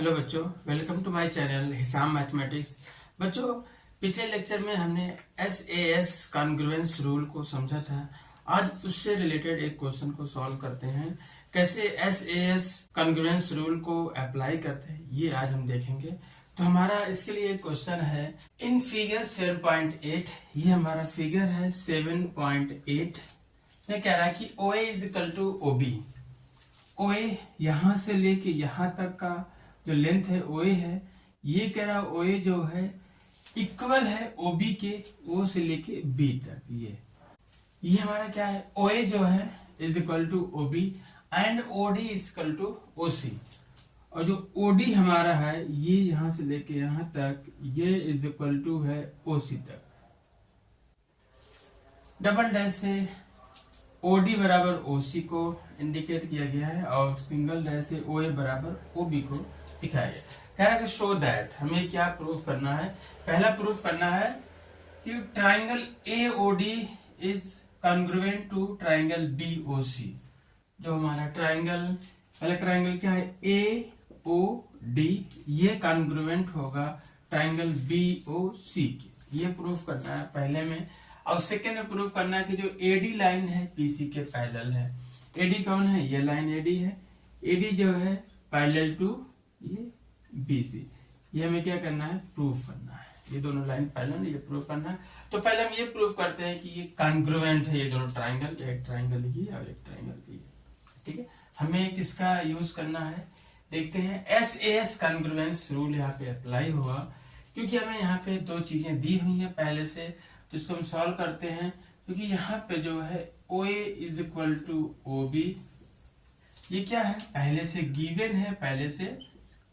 Hello बच्चों, welcome to my channel Hisam mathematics. बच्चों, पिछले लेक्चर में हमने SAS कॉन्ग्रुएंस रूल को समझा था। आज उससे रिलेटेड एक क्वेश्चन को सॉल्व करते हैं। कैसे SAS कॉन्ग्रुएंस रूल को अप्लाई करते हैं ये आज हम देखेंगे। तो हमारा इसके लिए एक क्वेश्चन है इन फिगर 7.8। ये हमारा फिगर है 7.8 में कह रहा है कि OA is equal to OB। OA यहां से लेके यहां तक का जो लेंथ है OA है, ये कह रहा OA जो है इक्वल है OB के, O से लेके B तक। ये हमारा क्या है, OA जो है is equal to OB and OD is equal to OC। और जो OD हमारा है ये यहां से लेके यहां तक, ये इज इक्वल टू है OC तक। डबल डैश से OD बराबर OC को इंडिकेट किया गया है और सिंगल डैश से OA बराबर OB को दिखाया गया। कह रहा है कि शो दैट, हमें क्या प्रूफ करना है। पहला प्रूफ करना है कि triangle AOD is congruent to triangle BOC। जो हमारा ट्राइंगल, पहला ट्राइंगल क्या है AOD, ये कॉन्ग्रुएंट होगा ट्राइंगल BOC के। ये प्रूफ करना है पहले में। और सेकेंड में प्रूफ करना है कि जो AD लाइन है PC के पैरेलल है। AD कौन है, ये लाइन AD है। AD जो है पैरेलल टू ये BC। ये हमें क्या करना है, प्रूफ करना है। ये दोनों लाइन पैरेलल, ये प्रूफ करना है। तो पहले हम ये प्रूफ करते हैं कि ये कॉन्ग्रुएंट है, ये दोनों ट्राइंगल, एक ट्राइंगल ये और एक ट्राइंगल ये। ठीक है, हमें किसका यूज करना है देखते हैं। SAS कॉन्ग्रुएंस रूल यहाँ पे अप्लाई हुआ क्योंकि हमें यहाँ पे दो चीजें दी हुई है पहले से, तो इसको हम सॉल्व करते हैं। क्योंकि यहाँ पे जो है OA is equal to OB, ये क्या है, पहले से गिवन है, पहले से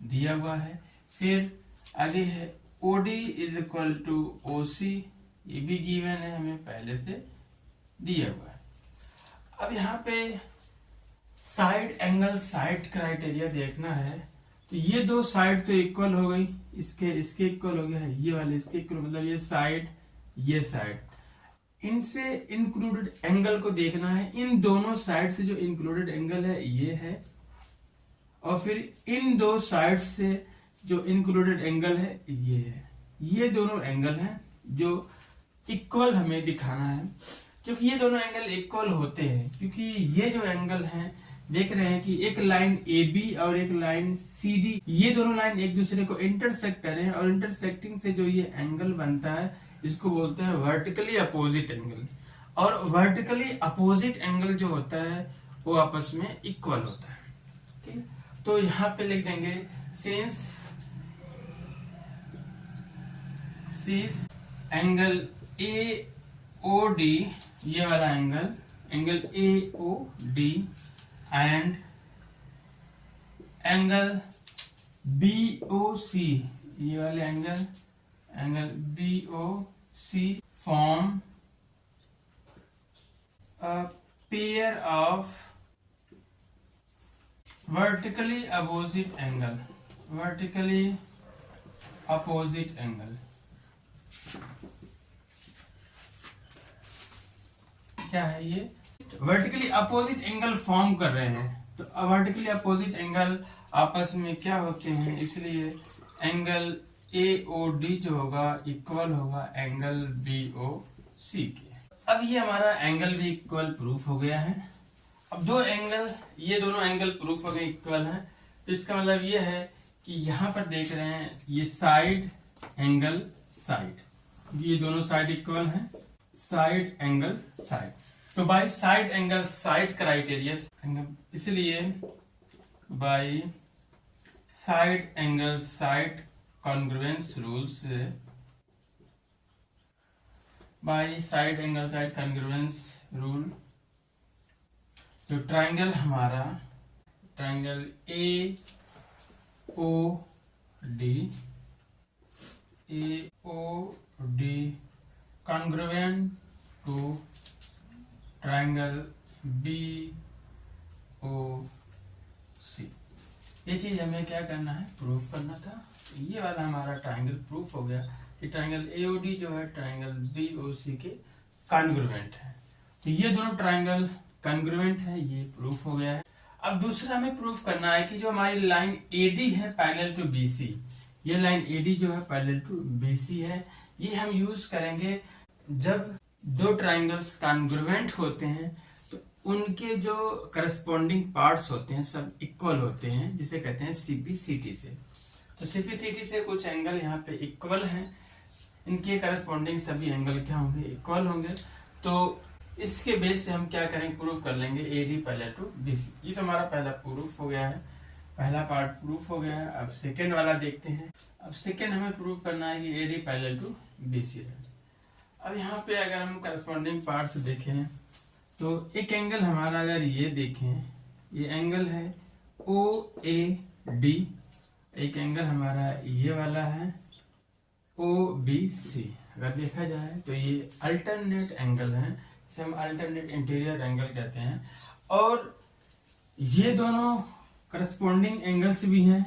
दिया हुआ है। फिर आगे है OD is equal to OC, ये भी गिवन है, हमें पहले से दिया हुआ है। अब यहाँ पे साइड एंगल साइड क्राइटेरिया देखना है। तो ये दो साइड तो इक्वल हो गई, इसके इक्वल हो गया है, ये वाले इसके इक्वल, मतलब ये साइड ये साइड। इनसे इंक्लूडेड एंगल को देखना है। इन दोनों साइड से जो इंक्लूडेड एंगल है ये है, और फिर इन दो साइड से जो इंक्लूडेड एंगल है ये है। ये दोनों एंगल हैं जो इक्वल हमें दिखाना है। क्योंकि ये दोनों एंगल इक्वल होते हैं, क्योंकि ये जो एंगल हैं देख रहे हैं कि एक लाइन AB और एक लाइन CD, ये दोनों लाइन एक दूसरे को इंटरसेक्ट कर रहे हैं, और इंटरसेक्टिंग से जो ये एंगल बनता है इसको बोलते हैं वर्टिकली अपोजिट एंगल। और वर्टिकली अपोजिट एंगल जो होता है वो आपस में इक्वल होता है। ठीक है, तो यहां पे लिख देंगे सिंस एंगल AOD, ये वाला angle AOD and angle BOC, ये वाले angle BOC form a pair of vertically opposite angle। क्या है ये, वर्टिकली अपोजिट एंगल फॉर्म कर रहे हैं। तो वर्टिकली अपोजिट एंगल आपस में क्या होते हैं, इसलिए एंगल AOD जो होगा इक्वल होगा एंगल BOC के। अब ये हमारा एंगल भी इक्वल प्रूफ हो गया है। अब दो एंगल, ये दोनों एंगल प्रूफ हो गए इक्वल हैं। तो इसका मतलब ये है कि यहाँ पर देख रहे हैं ये साइड एंगल साइड, ये दोनों साइड इक्वल हैं, साइड एंगल साइड। तो by side angle side criteria, इसलिए by side angle side congruence rule से, by side angle side congruence rule, जो ट्राइंगल हमारा triangle AOD congruent to triangle BOC, ये चीज हमें क्या करना है, प्रूफ करना था। ये वाला हमारा ट्राइंगल प्रूफ हो गया कि ट्राइंगल AOD जो है ट्राइंगल BOC के कॉन्ग्रुएंट है। तो ये दोनों ट्राइंगल कॉन्ग्रुएंट है, ये प्रूफ हो गया है। अब दूसरा हमें प्रूफ करना है कि जो हमारी लाइन एडी है पैरेलल टू बीसी, ये लाइन एडी जो है पैरेलल टू बीसी है, ये हम यूज करेंगे जब दो ट्राइंगल्स कॉन्ग्रुएंट होते हैं तो उनके जो करस्पॉन्डिंग पार्ट्स होते हैं सब इक्वल होते हैं, जिसे कहते हैं सीपी-सीटी से। तो सीपी-सीटी से कुछ एंगल यहाँ पे इक्वल हैं, इनके करस्पॉन्डिंग सभी एंगल क्या होंगे, इक्वल होंगे। तो इसके बेस पे हम क्या करेंगे, प्रूफ कर लेंगे एडी पैरेलल टू बीसी। ये तो हमारा पहला प्रूफ हो गया है, पहला पार्ट प्रूफ हो गया है। अब सेकेंड वाला देखते हैं। अब सेकेंड हमें प्रूफ करना है कि एडी पैरेलल टू बीसी है। अब यहाँ पे अगर हम करस्पॉन्डिंग पार्ट्स देखें तो एक एंगल हमारा अगर ये देखें, ये एंगल है ओ ए डी, एक एंगल हमारा ये वाला है ओ बी सी। अगर देखा जाए तो ये अल्टरनेट एंगल है, जिसे हम अल्टरनेट इंटीरियर एंगल कहते हैं, और ये दोनों करस्पॉन्डिंग एंगल्स भी हैं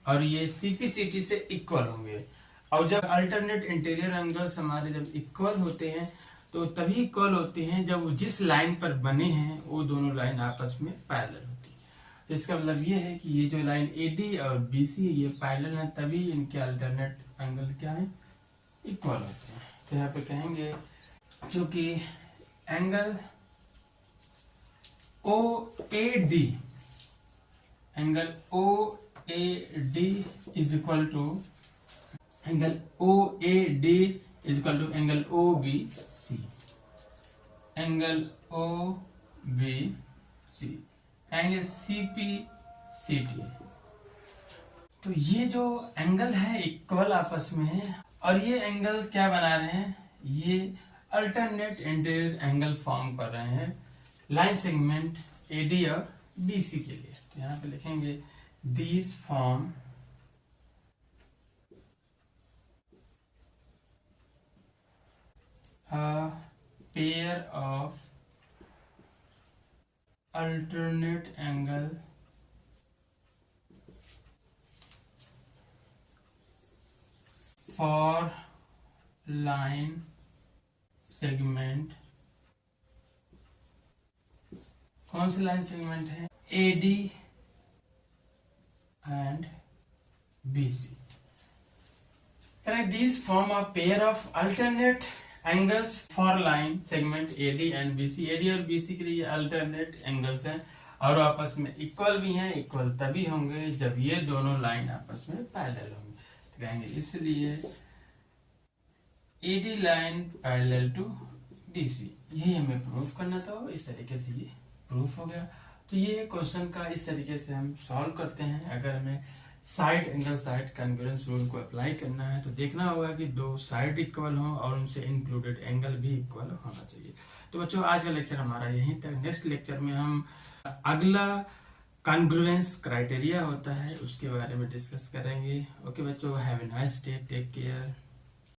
और ये सीपी-सीटी से इक्वल होंगे। और जब अल्टरनेट इंटीरियर एंगल्स हमारे जब इक्वल होते हैं तो तभी इक्वल होते हैं जब वो जिस लाइन पर बने हैं वो दोनों लाइन आपस में पैरेलल होती है। तो इसका मतलब ये है कि ये जो लाइन एडी और बीसी ये पैरेलल है, तभी इनके अल्टरनेट एंगल क्या है, इक्वल होते हैं। तो यहाँ पे कहेंगे चूंकि angle O A D, angle O A D is equal to angle O A D is equal to angle O B C, angle O B C, angle C P C T. तो ये जो angle है equal आपस में है और ये angle क्या बना रहे हैं, ये अल्टरनेट इंटीरियर एंगल फॉर्म कर रहे हैं लाइन सेगमेंट एडी और बीसी के लिए। तो यहाँ पे लिखेंगे these form a pair of alternate angle for line segment, कौन सी लाइन सेगमेंट है, AD and BC। Correct, these form a pair of alternate angles for line segment AD and BC। AD और BC के लिए alternate angles हैं और आपस में equal भी हैं। इक्वल तभी होंगे जब ये दोनों लाइन आपस में पैरेलल होंगे। तो कहेंगे इसलिए AD line parallel to BC, यही हमें प्रूफ करना था। इस तरीके से ये प्रूफ हो गया। तो ये क्वेश्चन का इस तरीके से हम सॉल्व करते हैं। अगर हमें side angle side congruence rule को अप्लाई करना है तो देखना होगा कि दो साइड इक्वल हो और उनसे इंक्लूडेड एंगल भी इक्वल होना चाहिए। तो बच्चों आज का लेक्चर हमारा यहीं तक। नेक्स्ट लेक्चर में हम अगला कॉन्ग्रुएंस क्राइटेरिया होता है उसके बारे में डिस्कस करेंगे। ओके बच्चों, have a nice day, take care.